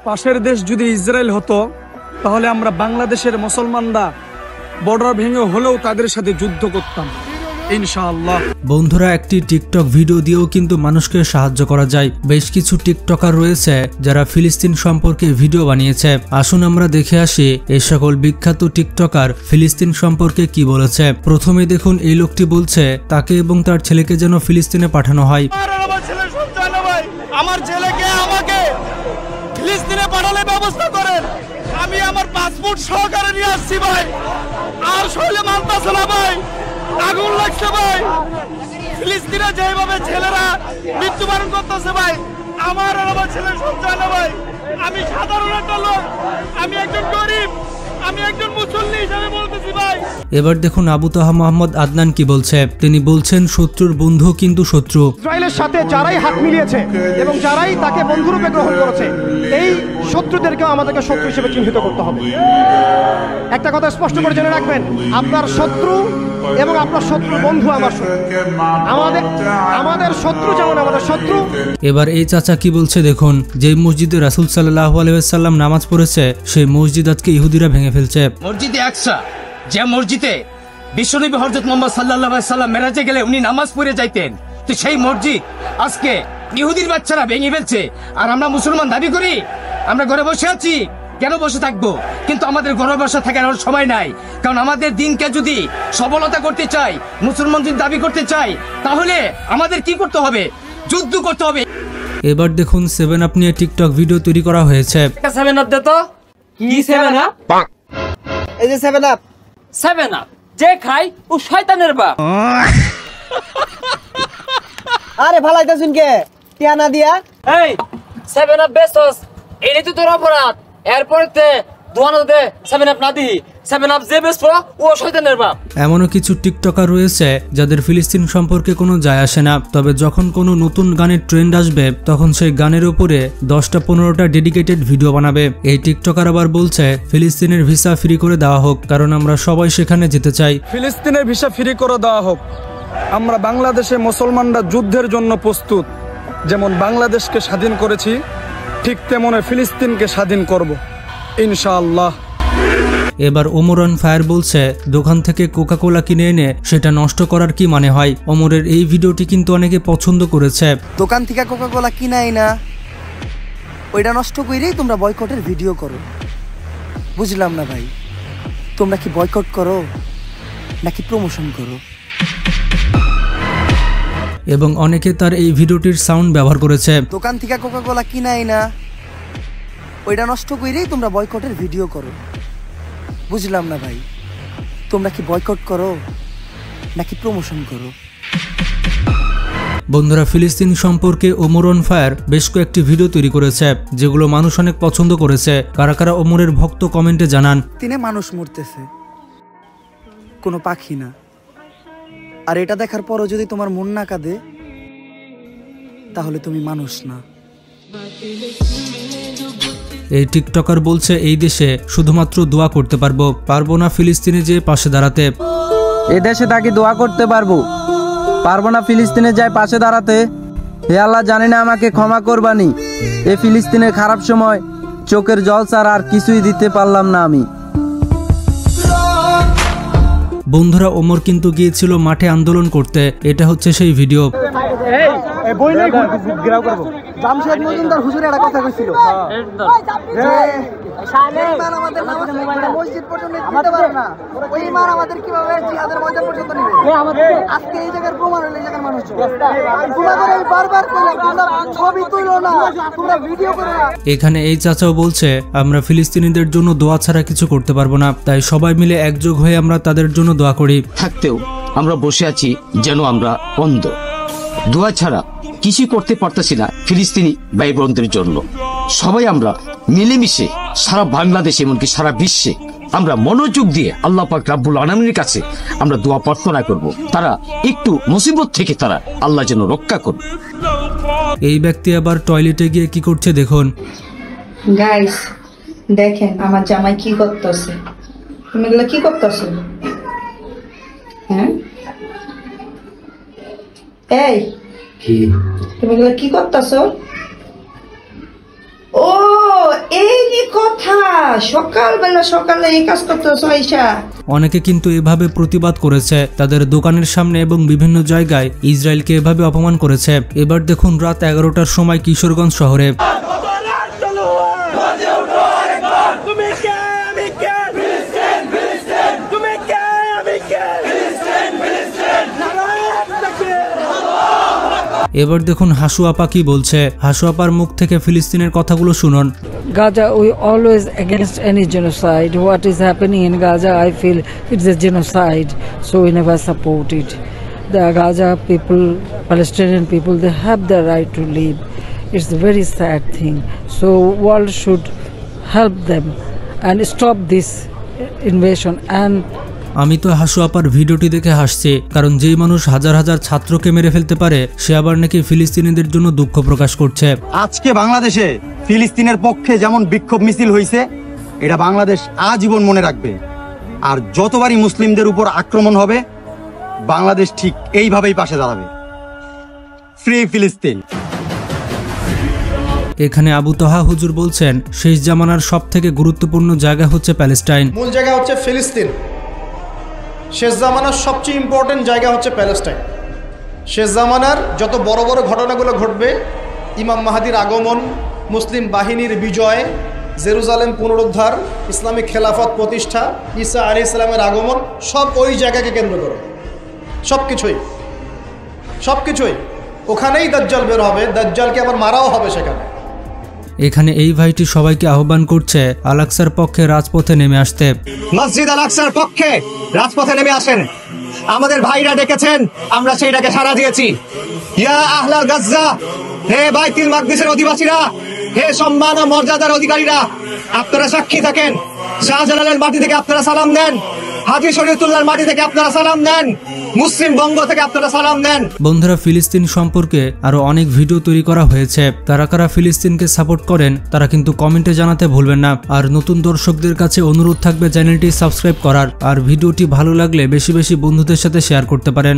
পাশের দেশ যদি ইসরায়েল হতো তাহলে আমরা বাংলাদেশের মুসলমানরা বর্ডার ভেঙে হলেও তাদের সাথে যুদ্ধ করতাম ইনশাআল্লাহ। বন্ধুরা, একটি টিকটক ভিডিও দিয়েও কিন্তু মানুষকে সাহায্য করা যায়। বেশ কিছু টিকটকার রয়েছে যারা ফিলিস্তিন সম্পর্কে ভিডিও বানিয়েছে। আসুন আমরা দেখে আসি এই সকল বিখ্যাত টিকটকার ফিলিস্তিন সম্পর্কে কি বলেছে। প্রথমে দেখুন, এই লোকটি বলছে তাকে এবং তার ছেলেকে যেন ফিলিস্তিনে পাঠানো হয়। আমার ছেলেকে আমাকে ফিলিস্তিনে পাঠানোর ব্যবস্থা করেন, আমি আমার পাসপোর্ট সহকারে নিয়ে আসছি ভাই। আর শৈলে মানতেছে না ভাই, আগুন লাগছে ভাই। ফিলিস্তিনে যেভাবে ছেলেরা মৃত্যুবরণ করতেছে ভাই, আমার আর আমার ছেলের সন্তান ভাই। আমি সাধারণ একটা লোক, আমি একজন গরিব, আমি একজন মুসল্লি হিসেবে বলতেছি ভাই। এবার দেখুন আবু তাহা মোহাম্মদ আদনান কি বলছে। তিনি বলছেন শত্রুর বন্ধু কিন্তু শত্রু। ইসরায়েলের সাথে যারাই হাত মিলিয়েছে এবং যারাই তাকে বন্ধুরূপে গ্রহণ করেছে, এই শত্রুদেরকেও আমাদেরকে শত্রু হিসেবে চিহ্নিত করতে হবে। একটা কথা স্পষ্ট করে জেনে রাখবেন, আপনার শত্রু এবং আপনার শত্রুর বন্ধু আমার শত্রু। আমাদের শত্রু যেমন আমাদের শত্রু। এবার এই চাচা কি বলছে দেখুন। যে মসজিদে রাসূল সাল্লাল্লাহু আলাইহি ওয়াসাল্লাম নামাজ পড়েছে, সেই মসজিদ আজকে ইহুদিরা ভেঙে ফেলছে। মসজিদে আকসা, যে মসজিদে বিশ্বনবী হযরত মুহাম্মদ সাল্লাল্লাহু আলাইহি ওয়াসাল্লাম মেরাজে গেলে উনি নামাজ পড়ে যাইতেন, তো সেই মসজিদ আজকে ইহুদির বাচ্চারা ভেঙে ফেলছে। আর আমরা মুসলমান দাবি করি আমরা ঘরে বসে আছি, কেন বসে থাকবো? কিন্তু আমাদের ঘরে বসে থাকার সময় নাই, কারণ আমাদের দিনকে যদি সফলতা করতে চাই, মুসলমান যদি দাবি করতে চাই, তাহলে আমাদের কি করতে হবে? যুদ্ধ করতে হবে। এবার দেখুন 7 আপ নিয়ে টিকটক ভিডিও তৈরি করা হয়েছে। 7 আপ দে তো। কি 7 আপ? এই যে 7 আপ। 7 আপ যে খাই ও শয়তানের বাপ। আরে ফালাইতাছুন কে? টিয়া না দিয়া? এই 7 আপ বেসস, এই তো তোর অপরাধ। এরপরতে দোয়ানো দে 7 আপ না দি। 7 আপ যে বেসবো ও শয়তানের বাপ। এমনও কিছু টিকটকার রয়েছে যাদের ফিলিস্তিন সম্পর্কে কোনো যায় আসে না, তবে যখন কোনো নতুন গানের ট্রেন্ড আসবে তখন সেই গানের উপরে 10-15টা ডেডিকেটেড ভিডিও বানাবে। এই টিকটকার আবার বলছে ফিলিস্তিনের ভিসা ফ্রি করে দেওয়া হোক, কারণ আমরা সবাই সেখানে যেতে চাই। ফিলিস্তিনের ভিসা ফ্রি করে দেওয়া হোক। আমরা বাংলাদেশে মুসলমানরা যুদ্ধের জন্য প্রস্তুত। যেমন বাংলাদেশকে স্বাধীন করেছি, ঠিক তেমন ফিলিস্তিনকে স্বাধীন করব ইনশাআল্লাহ। এবার ওমর অন ফায়ার বলছে দোকান থেকে কোকা কোলা কিনে এনে সেটা নষ্ট করার কি মানে হয়। ওমরের এই ভিডিওটি কিন্তু অনেকে পছন্দ করেছে। দোকান থেকে কোকা কোলা কিনাই না, ওইটা নষ্ট করেই তোমরা বয়কটের ভিডিও করো। বুঝলাম না ভাই, তোমরা কি বয়কট করো নাকি প্রমোশন করো? এবং অনেকে তার এই ভিডিওটির সাউন্ড ব্যবহার করেছে। দোকান থেকে কোকা কোলা কিনাই না, ওইটা নষ্ট করেই তোমরা বয়কটের ভিডিও করো। বুঝলাম না ভাই, তোমরা কি বয়কট করো নাকি প্রমোশন করো? বন্ধুরা, ফিলিস্তিন সম্পর্কে ওমর অন ফায়ার বেশ কয়েকটি ভিডিও তৈরি করেছে, যেগুলো মানুষ অনেক পছন্দ করেছে। কারা কারা ওমরের ভক্ত কমেন্টে জানান। তিনে মানুষ মরতেছে, কোনো পাখি না। আর এটা দেখার পরও যদি তোমার মন না কাঁদে, তাহলে তুমি মানুষ না। এই টিকটকার বলছে এই দেশে শুধুমাত্র দোয়া করতে পারবো না ফিলিস্তিনে যে পাশে দাঁড়াতে। এ দেশে তাকে দোয়া করতে পারবো না ফিলিস্তিনে যায় পাশে দাঁড়াতে। হে আল্লাহ, জানি না আমাকে ক্ষমা করবানি। এ ফিলিস্তিনের খারাপ সময় চোখের জল ছাড়া আর কিছুই দিতে পারলাম না আমি। বন্ধুরা, ওমর কিন্তু গিয়েছিল মাঠে আন্দোলন করতে। এটা হচ্ছে সেই ভিডিও। জামশেদ মজুমদার হুজুর একটা কথা কইছিল, মসজিদ পর্যন্ত দিতে পারে না, ওই ইমান আমাদের কিভাবে জিহাদের ময়দান পর্যন্ত নেবে? আজকে এই জায়গার প্রমাণ হলো, এই জায়গার মানুষ বারবার ছবি তুলো না, তোমরা ভিডিও করো না। এখানে এই চাচাও বলছে আমরা ফিলিস্তিনিদের জন্য দোয়া ছাড়া কিছু করতে পারবো না, তাই সবাই মিলে একযোগ হয়ে আমরা তাদের জন্য দোয়া করি। থাকতেও আমরা বসে আছি যেন আমরা অন্ধ, দোয়া ছাড়া কিছুই করতে পারতেছি না ফিলিস্তিনি ভাই বোনদের জন্য। সবাই আমরা মিলেমিশে সারা বাংলাদেশ এমনকি সারা বিশ্বে আমরা মনোযোগ দিয়ে আল্লাহ পাক রাব্বুল আলামিনের কাছে আমরা দোয়া প্রার্থনা করব, তারা একটু মুসিবত থেকে তারা আল্লাহ যেন রক্ষা করুন। এই ব্যক্তি আবার টয়লেটে গিয়ে কি করছে দেখুন। গাইস দেখেন আমার জামাই কি করতেছে। তুমি এগুলো কি করতেছো? হ্যাঁ এই তুমি এগুলো কি করতেছো? ও সকালে এই কাজ করতেছো আইসা? অনেকে কিন্তু এভাবে প্রতিবাদ করেছে, তাদের দোকানের সামনে এবং বিভিন্ন জায়গায় ইসরায়েলকে এভাবে অপমান করেছে। এবার দেখুন রাত 11টার সময় কিশোরগঞ্জ শহরে এবার দেখুন হাসু আপা কি বলছে। হাসু আপার মুখ থেকে ফিলিস্তিনের কথাগুলো শুনুন। Gaza, we always against any genocide. What is happening in Gaza, I feel it's a genocide, so we never support it. The Gaza people, Palestinian people, they have the right to live. It's a very sad thing. So world should help them and stop this invasion. And আমি তো হাসু আপার ভিডিওটি দেখে হাসছি, কারণ যেই মানুষ হাজার হাজার ছাত্রকে মেরে ফেলতে পারে সে আবার নাকি ফিলিস্তিনিদের জন্য দুঃখ প্রকাশ করছে। আজকে বাংলাদেশে ফিলিস্তিনের পক্ষে যেমন বিক্ষোভ মিছিল হয়েছে, এটা বাংলাদেশ আজীবন মনে রাখবে। আর যতবারই মুসলিমদের উপর আক্রমণ হবে, বাংলাদেশ ঠিক এইভাবেই পাশে দাঁড়াবে। ফ্রি ফিলিস্তিন। এখানে আবু তহা হুজুর বলছেন শেষ জামানার সব থেকে গুরুত্বপূর্ণ জায়গা হচ্ছে প্যালেস্টাইন। মূল জায়গা হচ্ছে ফিলিস্তিন। শেষ জামানার সবচেয়ে ইম্পর্টেন্ট জায়গা হচ্ছে প্যালেস্টাইন। শেষ জামানার যত বড় বড় ঘটনাগুলো ঘটবে, ইমাম মাহাদির আগমন, মুসলিম বাহিনীর বিজয়, জেরুজালেম পুনরুদ্ধার, ইসলামিক খেলাফত প্রতিষ্ঠা, ঈসা আলাইহিস সালামের আগমন, সব ওই জায়গাকে কেন্দ্র করে। সবকিছুই ওখানেই দাজ্জাল বের হবে, দাজ্জালকে আবার মারাও হবে সেখানে। এখানে এই ভাইটি সবাইকে আহ্বান করছে আল আকসার পক্ষে রাজপথে নেমে আসতে। মসজিদ আল আকসার পক্ষে রাজপথে নেমে আসেন। আমাদের ভাইরা ডেকেছেন, আমরা সেইটাকে সাড়া দিয়েছি। ইয়া আহলা গাজ্জা, হে বাইতুল মাকদিসের অধিবাসীরা, হে সম্মান ও মর্যাদার অধিকারীরা, আপনারা সাক্ষী থাকেন। শাহজালালের মাটি থেকে আপনারা সালাম দেন, হাজী শরীয়তুল্লাহর মাটি থেকে আপনারা সালাম দেন, মুসলিম বঙ্গ থেকে আপনারা সালাম দেন। বন্ধুরা, ফিলিস্তিন সম্পর্কে আরো অনেক ভিডিও তৈরি করা হয়েছে। কারা কারা ফিলিস্তিনকে সাপোর্ট করেন তারা কিন্তু কমেন্টে জানাতে ভুলবেন না। আর নতুন দর্শকদের কাছে অনুরোধ থাকবে চ্যানেলটি সাবস্ক্রাইব করার। আর ভিডিওটি ভালো লাগলে বেশি বেশি বন্ধুদের সাথে শেয়ার করতে পারেন।